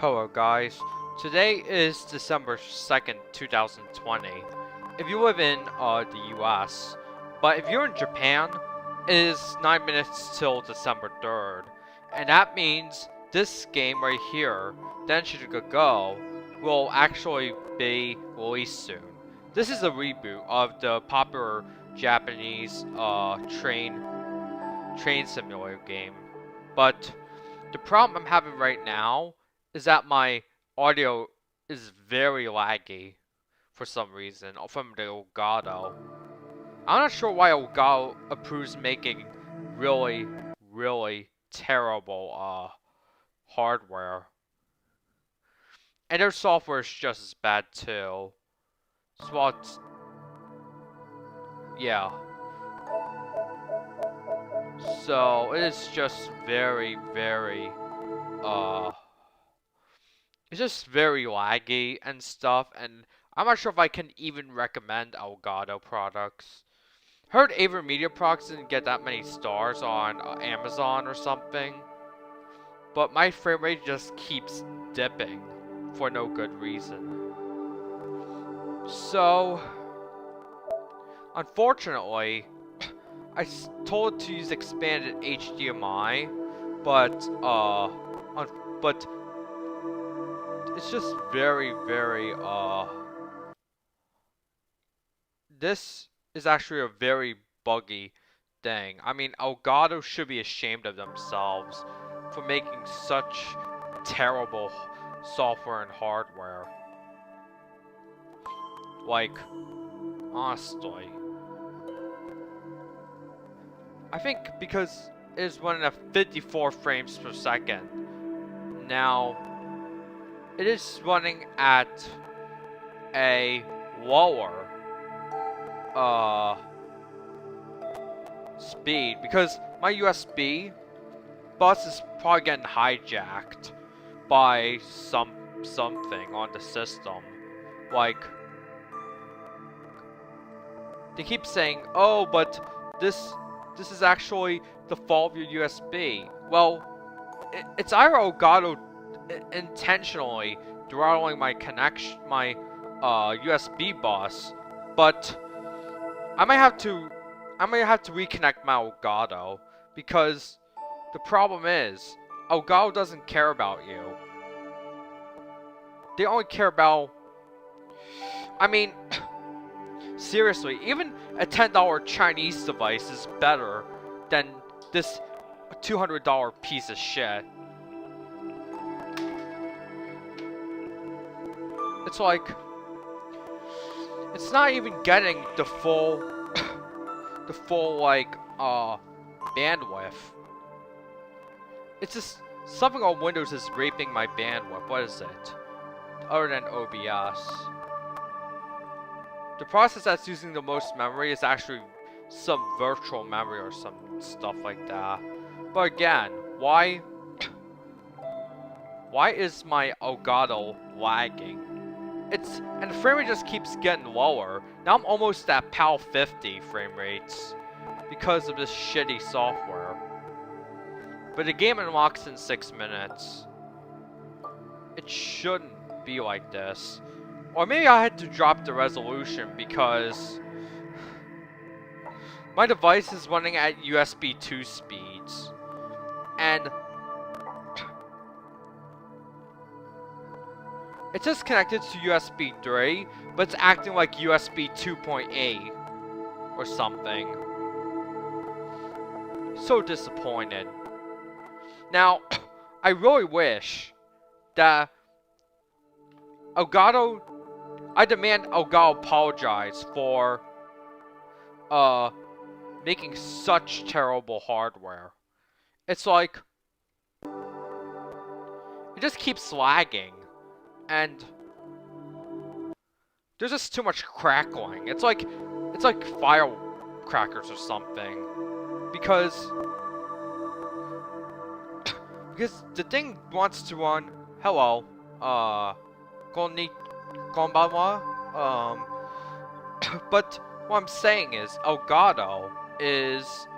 Hello guys, today is December 2nd, 2020. If you live in the US, but if you're in Japan, it is 9 minutes till December 3rd. And that means this game right here, Densha de Go, will actually be released soon. This is a reboot of the popular Japanese train simulator game. But the problem I'm having right now is that my audio is very laggy for some reason from the Elgato. I'm not sure why Elgato approves making really terrible hardware. And their software is just as bad too. So yeah. So it is just very it's just very laggy and stuff, and I'm not sure if I can even recommend Elgato products. Heard Aver Media products didn't get that many stars on Amazon or something, but my frame rate just keeps dipping for no good reason. So, unfortunately, I told it to use expanded HDMI, but it's just very this is actually a very buggy thing. I mean, Elgato should be ashamed of themselves for making such terrible software and hardware. Like, honestly. I think because it is running at 54 frames per second. Now, it is running at a lower speed because my USB bus is probably getting hijacked by something on the system. Like, they keep saying, "Oh, but this is actually the fault of your USB." Well, it's either Elgato intentionally throttling my USB bus, but I might have to reconnect my Elgato, because the problem is Elgato doesn't care about you. They only care about, I mean, seriously, even a $10 Chinese device is better than this $200 piece of shit. It's like, it's not even getting the full like, bandwidth. It's just, something on Windows is raping my bandwidth. What is it? Other than OBS. The process that's using the most memory is actually some virtual memory or some stuff like that. But again, why is my Elgato lagging? And the frame rate just keeps getting lower. Now I'm almost at PAL 50 frame rates because of this shitty software. But the game unlocks in 6 minutes. It shouldn't be like this. Or maybe I had to drop the resolution because my device is running at USB 2 speeds. And it's just connected to USB 3, but it's acting like USB 2.8 or something. So disappointed. Now, I really wish that Elgato, I demand Elgato apologize for making such terrible hardware. It's like, it just keeps lagging. And there's just too much crackling. It's like firecrackers or something. Because the thing wants to run, hello, konbanwa, but what I'm saying is Elgato is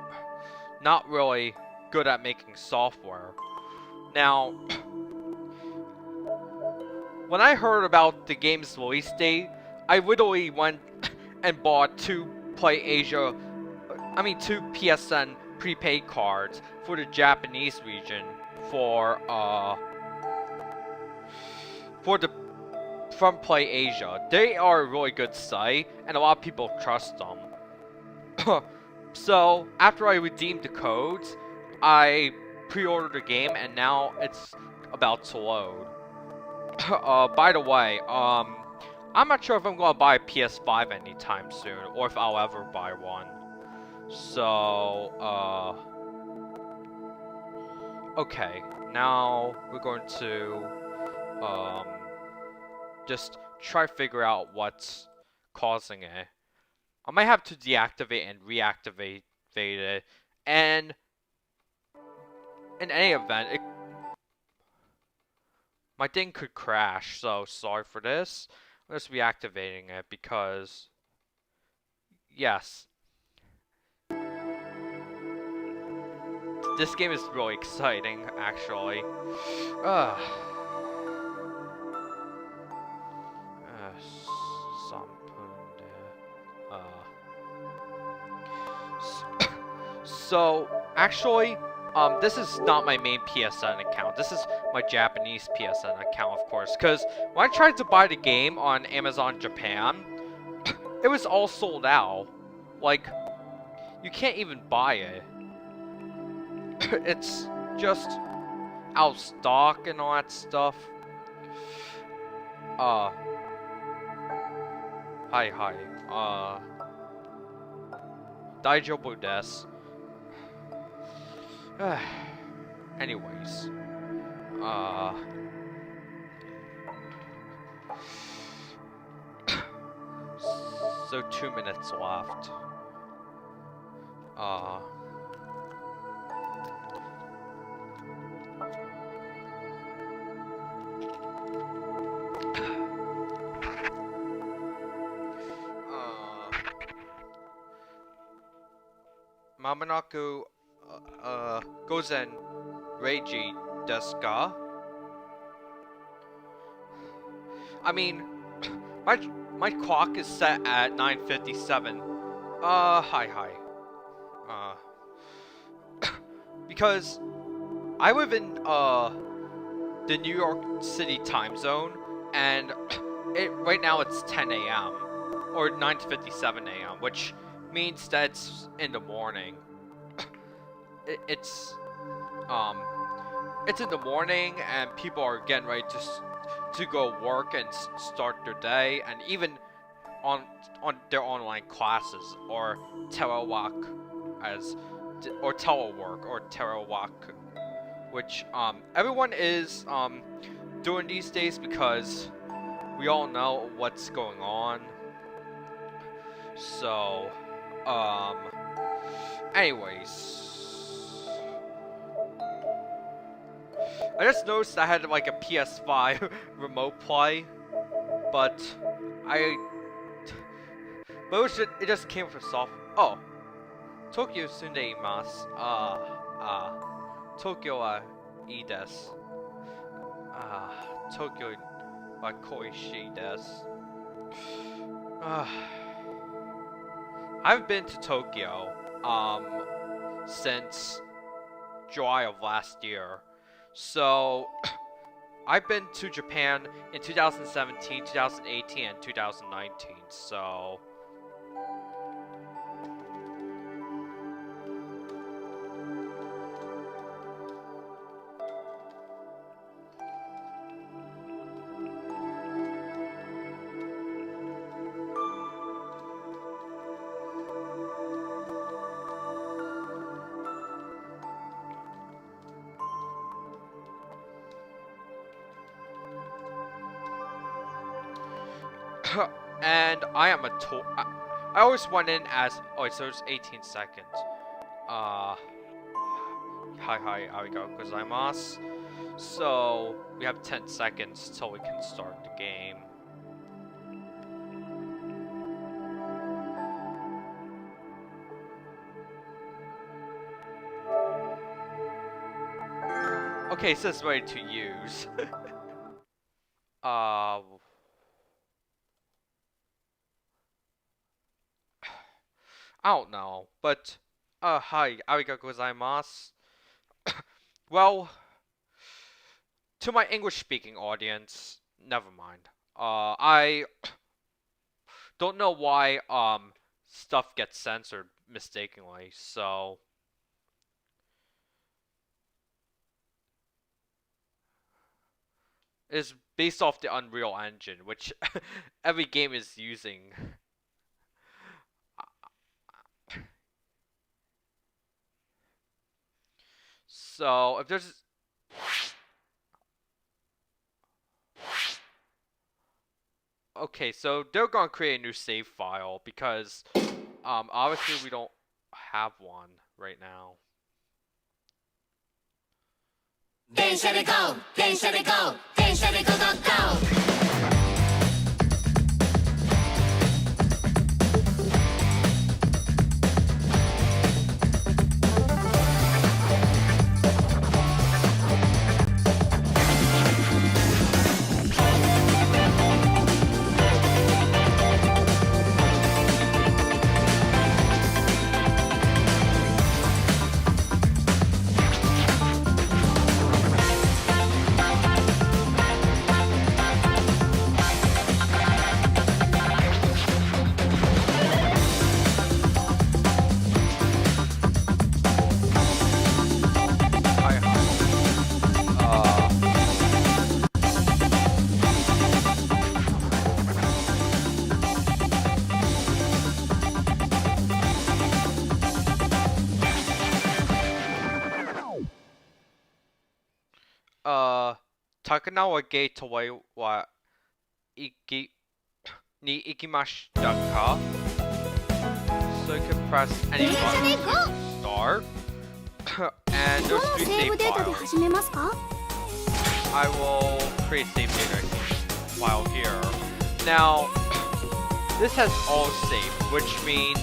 not really good at making software. Now, when I heard about the game's release date, I literally went and bought two PSN prepaid cards for the Japanese region for the from Play Asia. They are a really good site, and a lot of people trust them. So after I redeemed the codes, I pre-ordered the game, and now it's about to load. By the way, I'm not sure if I'm gonna buy a PS5 anytime soon, or if I'll ever buy one. So, okay, now we're going to, just try to figure out what's causing it. I might have to deactivate and reactivate it, and in any event, my thing could crash, so sorry for this. I'm just reactivating it because, yes. This game is really exciting, actually. So, actually, this is not my main PSN account. This is my Japanese PSN account, of course. Because when I tried to buy the game on Amazon Japan, it was all sold out. Like, you can't even buy it. It's just out of stock and all that stuff. Hi. Daijobu desu. Anyways. So 2 minutes left. Mamanaku Gozen Reiji desu ka? I mean, my clock is set at 9:57. Hi. Because I live in the New York City time zone, and right now it's 10 a.m. or 9:57 a.m., which means that it's in the morning. It's in the morning, and people are getting ready to go work and start their day, and even on their online classes or telework, which everyone is doing these days because we all know what's going on. So, anyways. I just noticed I had like a PS5 remote play, but it just came from soft. Oh, Tokyo sunde imasu. Tokyo wa ii desu. Tokyo wa koishii desu. I haven't been to Tokyo since July of last year. So I've been to Japan in 2017, 2018, and 2019. So and I am a I always went in as so it's 18 seconds. Hi, arigatou gozaimasu. So we have 10 seconds till we can start the game. Okay, so it's ready to use. I don't know, but hi, arigatou gozaimasu. Well, to my English-speaking audience, never mind. I don't know why stuff gets censored mistakenly, so it's based off the Unreal Engine, which every game is using. So if there's okay, so they're gonna create a new save file because obviously we don't have one right now. 電車で GO! 電車で GO! 電車で GO! GO! GO! Takanawa Gateway wa iki ni ikimashita ka? So you can press any button to start. And there's 3 save files. I will create save data file here. Now, this has all save, which means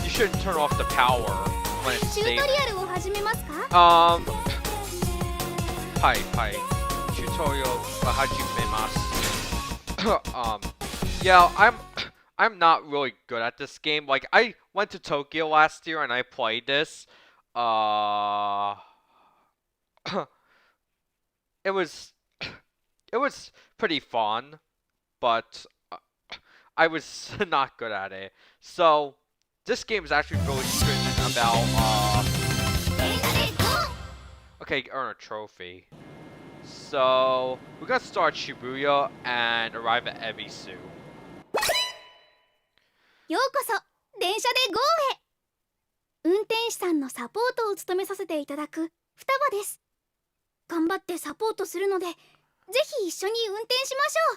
you shouldn't turn off the power when it's saved. Hi, tutorial hajimemasu. Yeah, I'm not really good at this game. Like, I went to Tokyo last year and I played this. It was pretty fun, but I was not good at it. So this game is actually really stringent about okay, earn a trophy. So we're gonna start Shibuya and arrive at Ebisu. ようこそ電車で GO へ。運転手さんのサポートを務めさせていただく双葉です。頑張ってサポートするので、ぜひ一緒に運転しましょ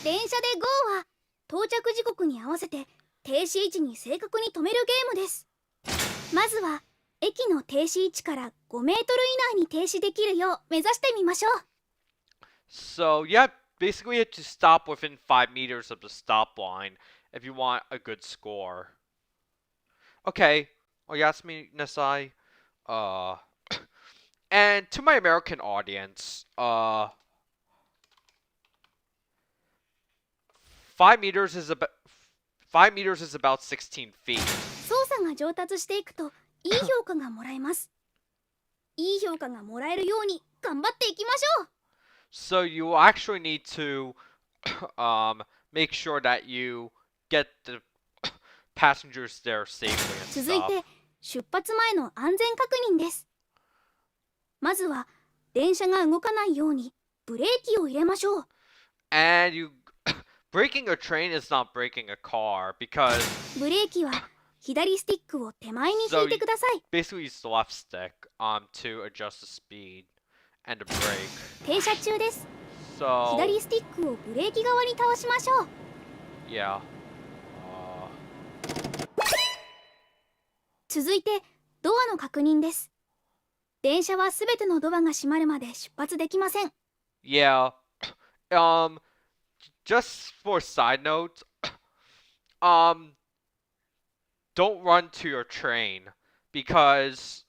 う。電車で GO は到着時刻に合わせて停止位置に正確に止めるゲームです。まずは駅の停止位置から5メートル以内に停止できるよう目指してみましょう。So yeah, basically you have to stop within 5 meters of the stop line if you want a good score. Okay, Oyasumi Nasai. And to my American audience, 5 meters is about 16 feet. 操作が上達していくといい評価がもらえます。いい評価がもらえるように頑張っていきましょう。So you actually need to make sure that you get the passengers there safely and 続い stuff. て出発前の安全確認です。まずは電車が動かないようにブレーキを入れましょう。And you breaking a train is not breaking a car because ブレーキは左スティックを手前に引いてください。 basically use the left stick to adjust the speed and the brake. 停車中です。 So 左スティックをブレーキ側に倒しましょう。 yeah. 続いてドアの確認です。電車はすべてのドアが閉まるまで出発できません。 Yeah. Just for side note, don't run to your train because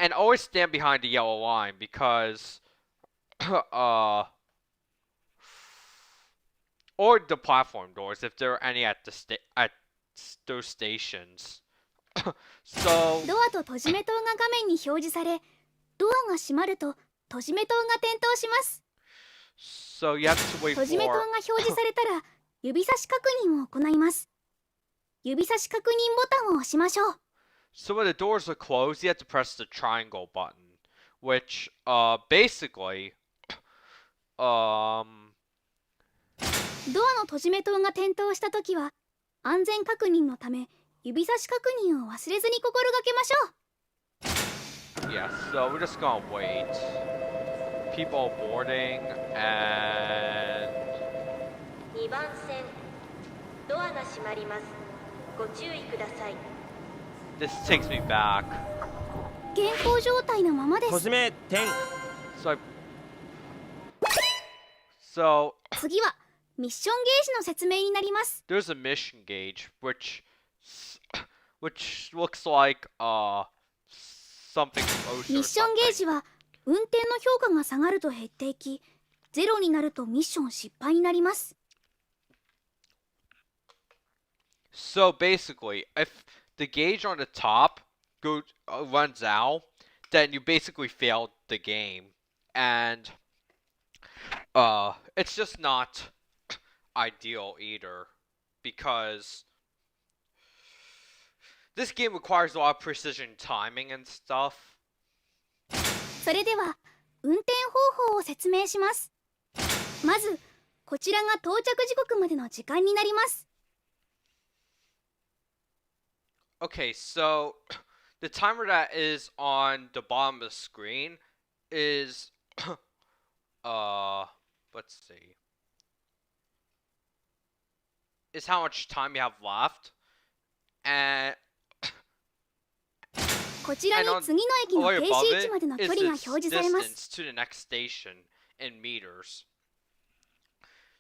And always stand behind the yellow line because, or the platform doors if there are any at those stations. So ドアと閉じ目灯が画面に表示され、ドアが閉まると閉じ目灯が点灯します。So you have to wait 閉じ目灯が for 表示されたら指差し確認を行います。指差し確認ボタンを押しましょう。So when the doors are closed, you have to press the triangle button, which basically ドアの閉じ目灯が点灯したときは安全確認のため指差し確認を忘れずに心がけましょう。 yeah, so we're just gonna wait. People boarding and 2番線ドアが閉まります。ご注意ください。 this takes me back. 現行状態のままです。閉じ目点 So 次はミッションゲージの説明になります。 there's a mission gauge which looks like something closer. ミッションゲージは運転の評価が下がると減っていき、ゼロになるとミッション失敗になります。 So basically, if the gauge on the top runs out, then you basically failed the game, and it's just not ideal either, because this game requires a lot of precision timing and stuff. それでは運転方法を説明します。まずこちらが到着時刻までの時間になります。 Okay, so the timer that is on the bottom of the screen is let's see, is how much time you have left, and こちらに次の駅の way 停 above 止位置 it までの距 is 離が the 表示されます。 distance to the next station in meters.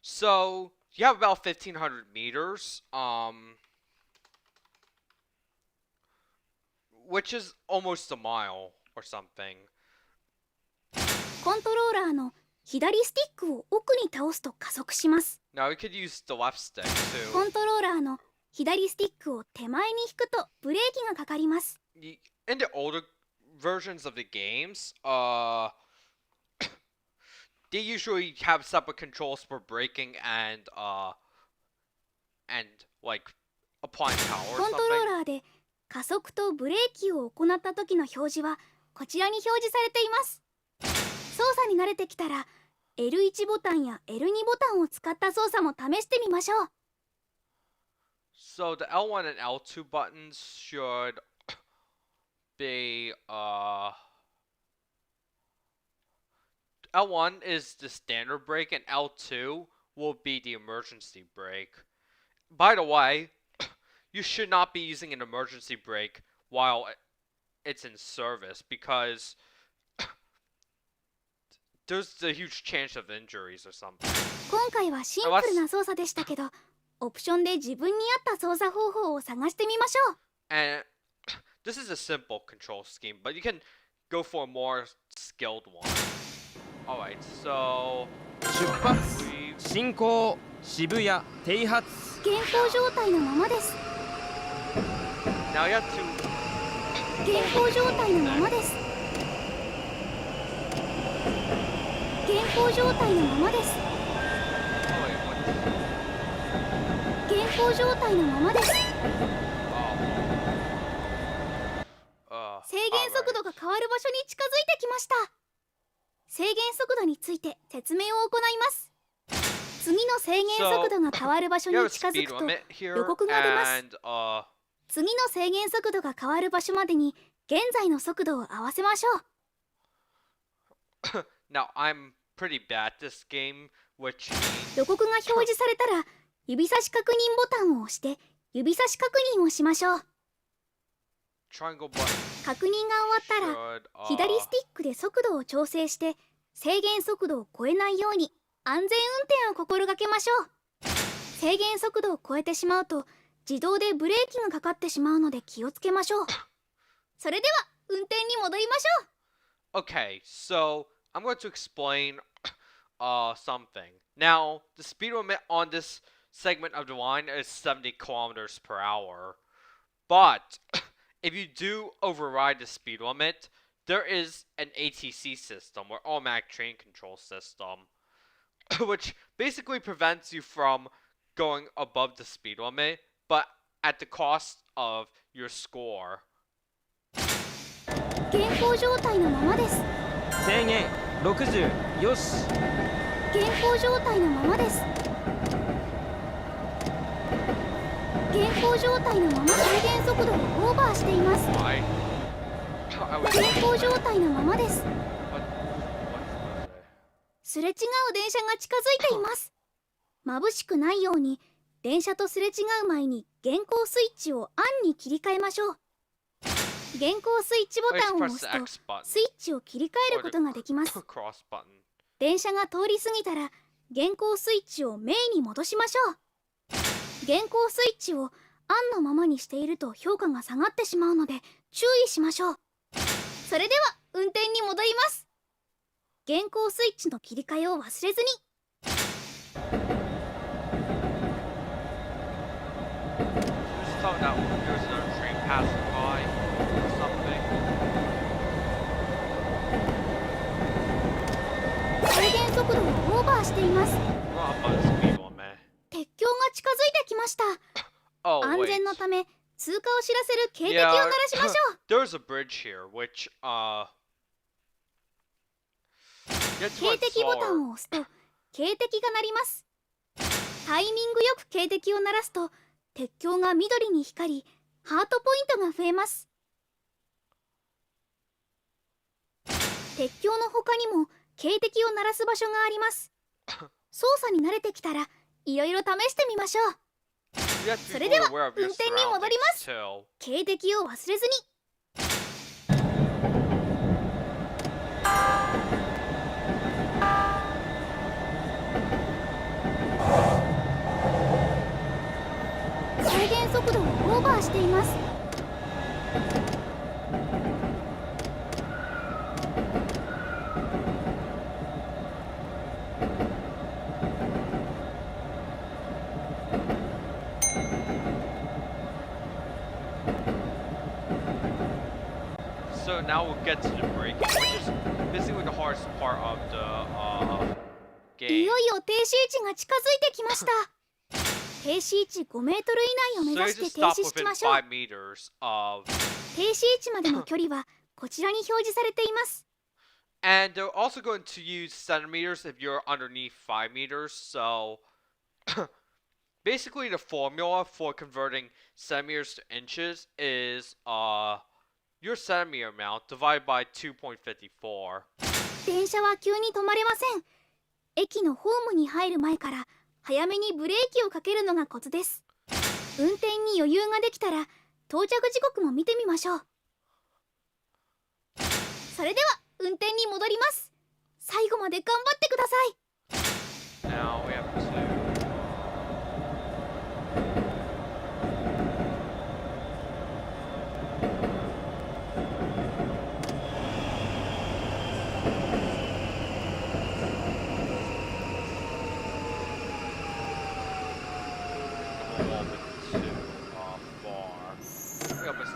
So you have about 1,500 meters, which is almost a mile or something. コントローラーの左スティックを奥に倒すと加速します。 Now you could use the left stick コ too. ントローラーの左スティックを手前に引くとブレーキがかかります。 In the older versions of the games, they usually have separate controls for braking and like applying power コ or ントロー something. ラーで加速とブレーキを行った時の表示はこちらに表示されています。操作に慣れてきたら L1 ボタンや L2 ボタンを使った操作も試してみましょう。 So the L1 and L2 buttons should be L1 is the standard brake and L2 will be the emergency brake. By the way, you should not be using an emergency brake while it's in service because there's a huge chance of injuries or something. 今回はシンプルな操作でしたけど、オプションで自分に合った操作方法を探してみましょう。 And this is a simple control scheme, but you can go for a more skilled one. Alright, so 出発 we 進行渋谷停発現行状態のままです。 now you have to 現行状態のままです。現行状態のままです。 oh wait, what? 現行状態のままです。 制限速度が変わる場所に近づいてきました。制限速度について説明を行います。次の制限速度が変わる場所 You have に a 近づ speed くと limit here, 予告が出ます。 and 次の制限速度が変わる場所までに現在の速度を合わせましょう。 now I'm pretty bad at this game, which 予告が表示されたら指差し確認ボタンを押して指差し確認をしましょう。 triangle button 確認が終わったら should 左スティックで速度を調整して制限速度を超えないように安全運転を心がけましょう。制限速度を超えてしまうと自動でブレーキがかかってしまうので気をつけましょう。それでは運転に戻りましょう。 Okay, so I'm going to explain something. Now, the speed limit on this segment of the line is 70 kilometers per hour. But if you do override the speed limit, there is an ATC system, or automatic train control system, which basically prevents you from going above the speed limit, but at the cost of your score. 現行状態のままです。制限60よし。現行状態のままです。現行状態のまま制限速度をオーバーしています。I was 現行状態のままです。 what すれ違う電車が近づいています。眩しくないように電車とすれ違う前に現行スイッチをオンに切り替えましょう。現行スイッチボタンを押 press す the と X button スイッチを切り替えることができます。 cross button. 電車が通り過ぎたら現行スイッチをメインに戻しましょう。現行スイッチをオンのままにしていると評価が下がってしまうので注意しましょう。それでは運転に戻ります。現行スイッチの切り替えを忘れずに。 Just thought that there's another train passing by or something. 制限速度をオーバーしています。 Not above the speed limit. 鉄橋が近づいてきました。 Oh, 安 wait. 全のため通過を知らせる警笛を鳴らしましょう。 There's a bridge here, which, you have to 警 run 笛ボタ slower. ンを押すと警笛が鳴ります。タイミングよく警笛を鳴らすと鉄橋が緑に光りハートポイントが増えます。鉄橋の他にも警笛を鳴らす場所があります。操作に慣れてきたらいろいろ試してみましょう。 You have to そ be れでは aware of 運 your 転に戻りま surroundings す。 too. 警笛を忘れずに。制限速度をオーバーしています。 So now we'll get to the braking, which is basically the hardest part of the い game. よいよ停止位置が近づいてきました。停止位置5メートル以内を So 目 you 指して just 停 stop 止し within ましょう。 5 meters of, 停止位置までの距離はこちらに表示されています。 and they're also going to use centimeters if you're underneath 5 meters. So basically, the formula for converting centimeters to inches is your centimeter amount divided by 2.54. 電車は急に止まれません。駅のホームに入る前から早めにブレーキをかけるのがコツです。運転に余裕ができたら到着時刻も見てみましょう。それでは運転に戻ります。最後まで頑張ってください。 Now we have to.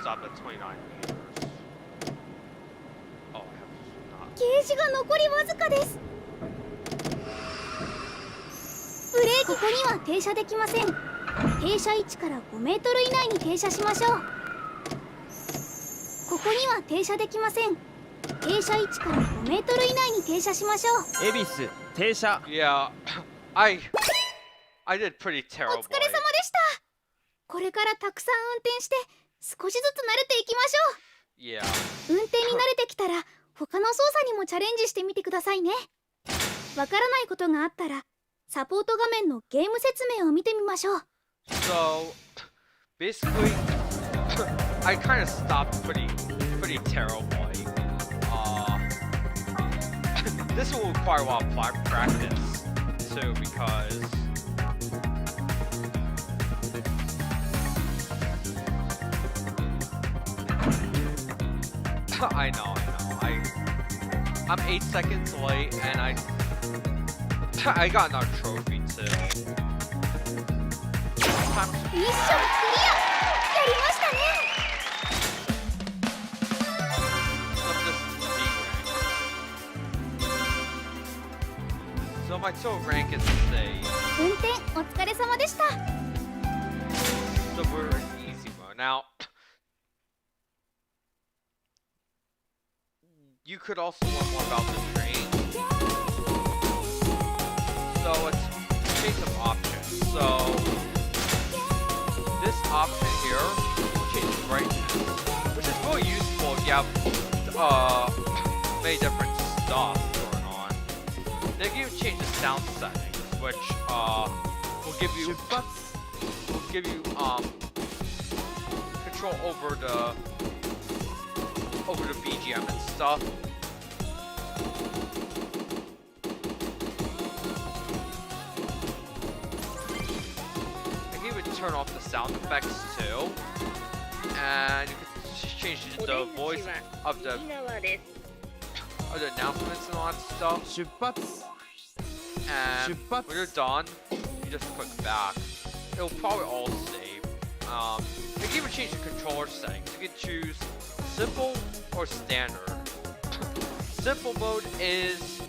Stop at 29 meters. Oh, I have not. ゲージが残りわずかです。ブレーキ。ここには停車できません。停車位置から5メートル以内に停車しましょう。ここには停車できません。停車位置から5メートル以内に停車しましょう。恵比寿停車。 Yeah, I did pretty お terrible. 疲れ様でした。これからたくさん運転して少しずつ慣れていきましょ Yeah. う。運転に慣れてきたら他の操作にもチャレンジしてみてくださいね。わからないことがあったらサポート画面のゲーム説明を見てみましょう。 So basically, I kind of stopped pretty terribly. This will require a lot of practice too, because I know. I'm 8 seconds late, and I got another trophy too. ミッションクリアやりましたね So my total rank is 運転お疲れ様でした so we're in easy mode now. You could also learn more about the train. So let's change some options. So this option here will change brightness, which is really useful if you have many different stuff going on. Then you can change the sound settings, which will give you control over the BGM and stuff. You can even turn off the sound effects too, and you can change the voice of the announcements and all that stuff. 出発 And when you're done, you just click back. It'll probably all save. You can even change the controller settings. You can choose simple or standard. Simple mode is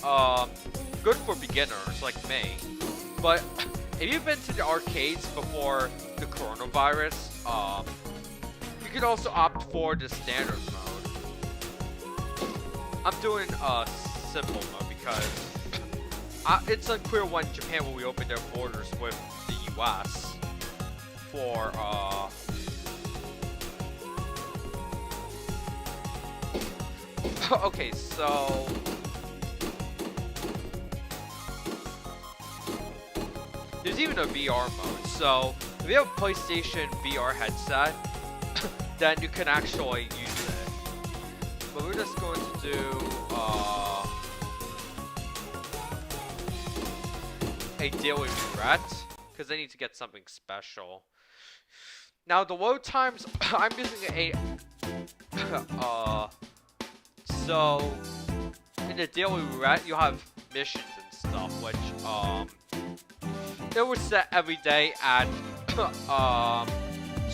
good for beginners like me. But if you've been to the arcades before the coronavirus, you can also opt for the standard mode. I'm doing simple mode because it's unclear when Japan will reopen their borders with the US for okay, so there's even a VR mode. So if you have a PlayStation VR headset, then you can actually use it. But we're just going to do a daily roulette because I need to get something special. Now the load times, I'm using a so in the daily roulette you have missions and stuff, which it was set every day at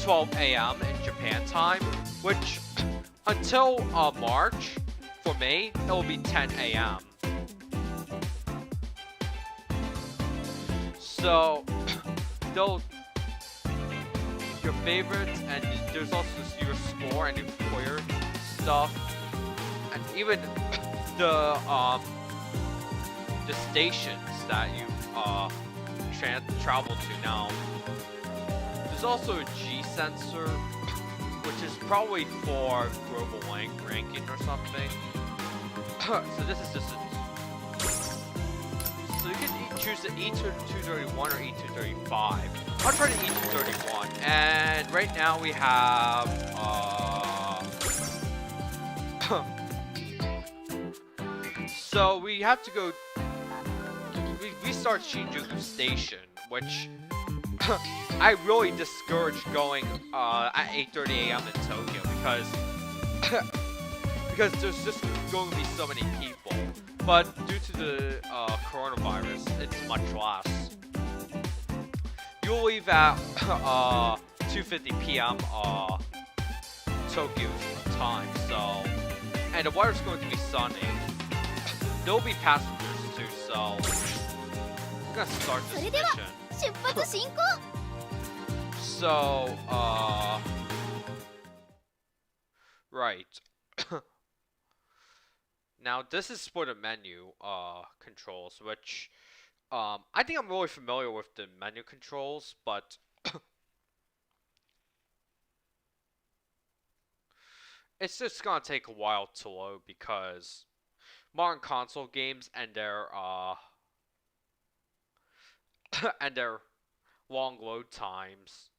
12 a.m. in Japan time, which until March for me it will be 10 a.m. So they'll your favorites, and there's also your score and your player stuff, and even the stations that you travel to now. There's also a G sensor, which is probably for global ranking or something. So this is just so you can choose the E231 or E235. I'll try the E231, and right now we have so we have to go. We restart Shinjuku Station, which I really discourage going at 8:30 a.m. in Tokyo because there's just going to be so many people. But due to the coronavirus, it's much less. You'll leave at 2:50 p.m. Tokyo time, so and the weather's going to be sunny. There'll be passengers too, so we're gonna start this mission. 出発進行 So, right. Now this is for the menu controls, which I think I'm really familiar with the menu controls, but it's just gonna take a while to load because modern console games and their and their long load times.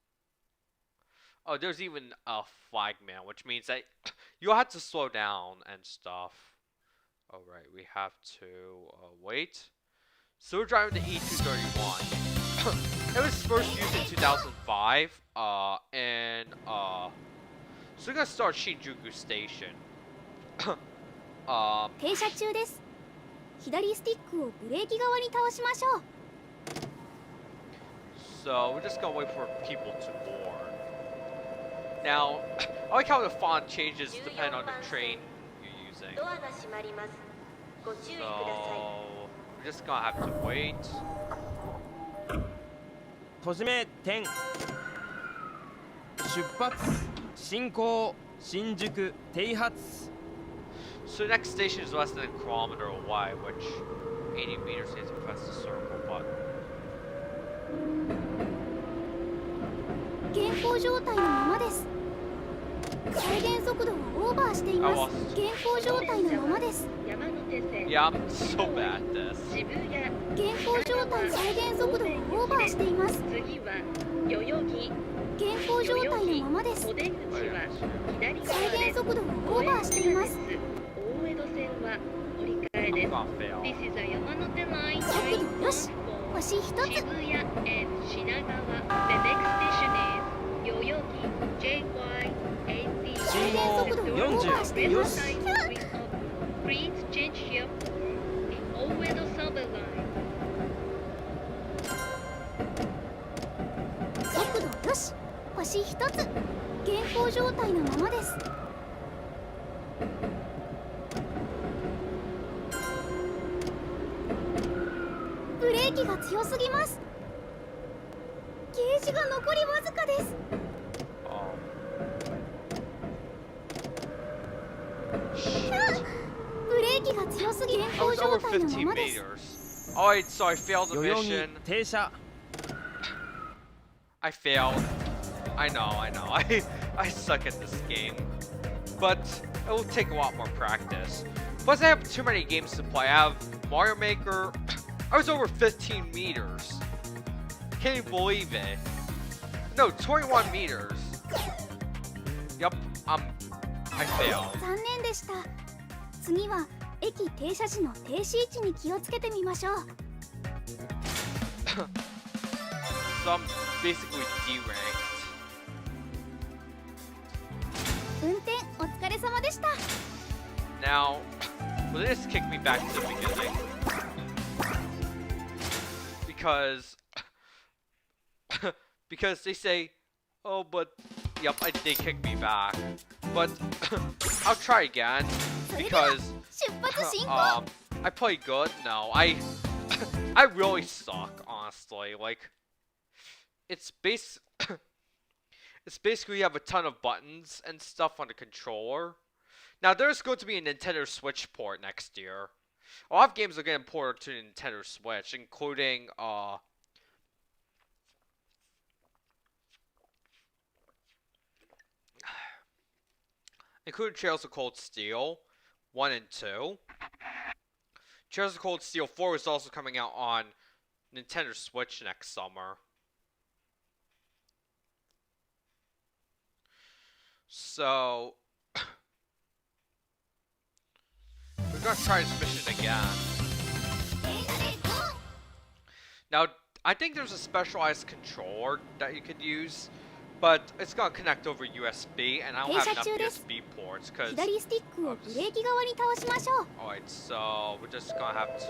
Oh, there's even a flagman, which means that you'll have to slow down and stuff. Alright, we have to wait. So we're driving the E231. It was first used in 2005, so we're gonna start Shinjuku Station. 停車中です。左スティックをブレーキ側に倒しましょう。 So we're just gonna wait for people to board. Now, I like how the font changes depending on the train you're using. ドアが閉まります。ご注意ください。 So we're just gonna have to wait. 閉じ目点。出発進行新宿停発。 So the next station is less than a kilometer away, which 80 meters you have to press the circle button. 現行状態のままです。再現速度はオーバーしています。現行状態のままです。 山手線 Yeah, I'm so bad at this. 渋谷。現行状態再現速度はオーバーしています。次は代々木。現行状態のままです。お出口は左側再です。現速度はオーバーしています。大江戸線は折り替え I'm です。 gonna fail. This is a Yamanote Line 速 train 度よし。 from 星一つ。渋谷 and 品川。The next station is 代々木 JY80。 再現速度はオーバーしています。 Please change here for the 大江戸 Subway Line。 速度よし。星一つ。現行状態のままです。ブレーキが強すぎます。ゲージが残りわずかです。 ブレーキが強すぎ、現 I 行 was 状 over 態のま15まです。 meters. Alright, so I failed the 代々木 mission. 停車。 I failed. I know. I suck at this game. But it will take a lot more practice. Plus, I have too many games to play. I have Mario Maker. I was over 15 meters. Can you believe it? No, 21 meters. Yup, I failed. 残念でした。次は駅停車時の停止位置に気をつけてみましょう。 So I'm basically deranked. 運転お疲れ様でした。 Now, will they just kick me back to the beginning? Because they say, oh, but yep, they kick me back. But I'll try again それでは because 出発進行。 I play good. No, I really suck, honestly. Like it's basically you have a ton of buttons and stuff on the controller. Now there's going to be a Nintendo Switch port next year. A lot of games are getting ported to the Nintendo Switch, including Trails of Cold Steel 1 and 2. Trails of Cold Steel 4 is also coming out on Nintendo Switch next summer. So we're gonna try this mission again. 電車で GO! Now, I think there's a specialized controller that you could use, but it's gonna connect over USB, and I don't have enough 停車中です。 USB ports because. 左スティックをブレーキ側に倒しましょう。 Alright, so we're just gonna have to.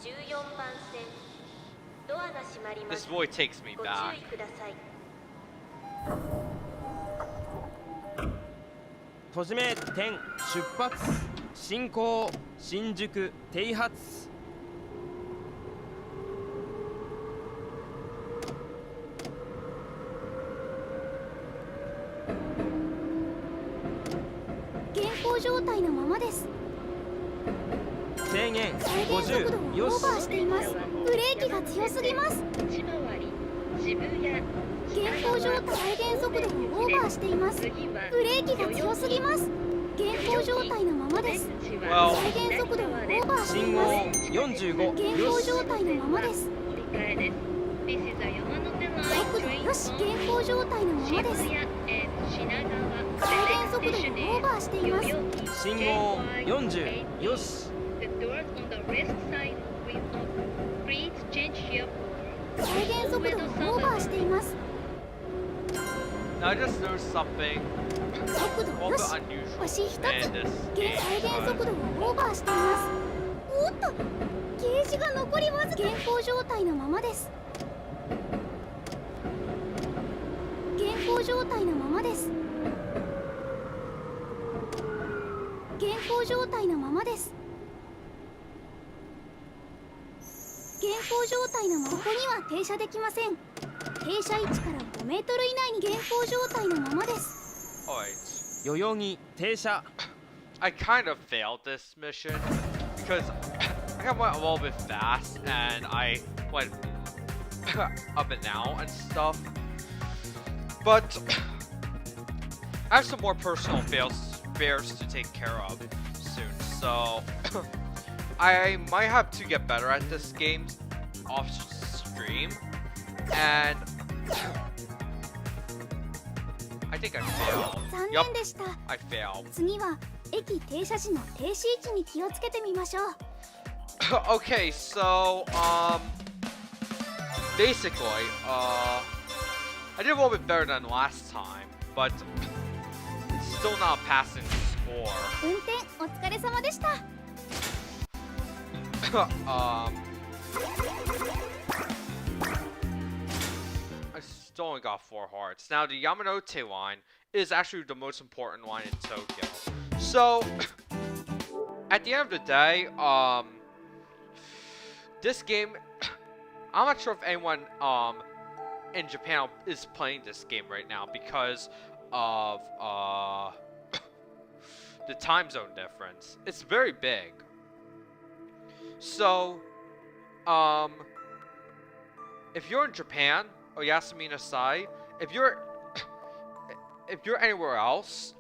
14番線ドアが閉まりま This す。 really takes me ご注 back. 意ください。閉じ目点出発進行新宿停発。現行状態のままです。制限再現速度50よしをオーバーしています。ブレーキが強すぎます。内回り渋谷。現行状態再現速度をオーバーしています。ブ次はレーキが強すぎます。現行状態のままです。 Well, 再現速度をオーバーしてい信ま号す。45現よし。行状態のままです。折り替えです。This is a Yamanote Line 速度 train よし、 from 現行状態のまま渋です。谷 and 品川。再現速度をオーバーしています。信号40よし。 The doors on the left side will open. Please change here for 再現速度をオーバーしています。Now I just noticed something 速 a 度 little よ bit し unusual 星1 in つ this 現 game. 再現 because 速度をオーバーしています。おっとゲージが残りわず現行状態のままです。現行状態のままです。現行状態のままです。現行状態のままここには停車できません。停車位置から5メートル以内に現行状態のままです。 Alright. 代々木停車 I kind of failed this mission because I went a little bit fast and I went up and down and stuff. But I have some more personal fails to take care of soon, so I might have to get better at this game off stream. And I think I failed. 残 Yup, 念でした。 I failed. 次は駅停車時の停止位置に気をつけてみましょう。Okay, so basically, I did a little bit better than last time, but still not passing score. 運転お疲れ様でした。I still only got 4 hearts. Now, the Yamanote Line is actually the most important line in Tokyo. So, at the end of the day, this game, I'm not sure if anyone in Japan is playing this game right now because of the time zone difference. It's very big. So, if you're in Japan, Oyasumi Nasai, if you're anywhere else,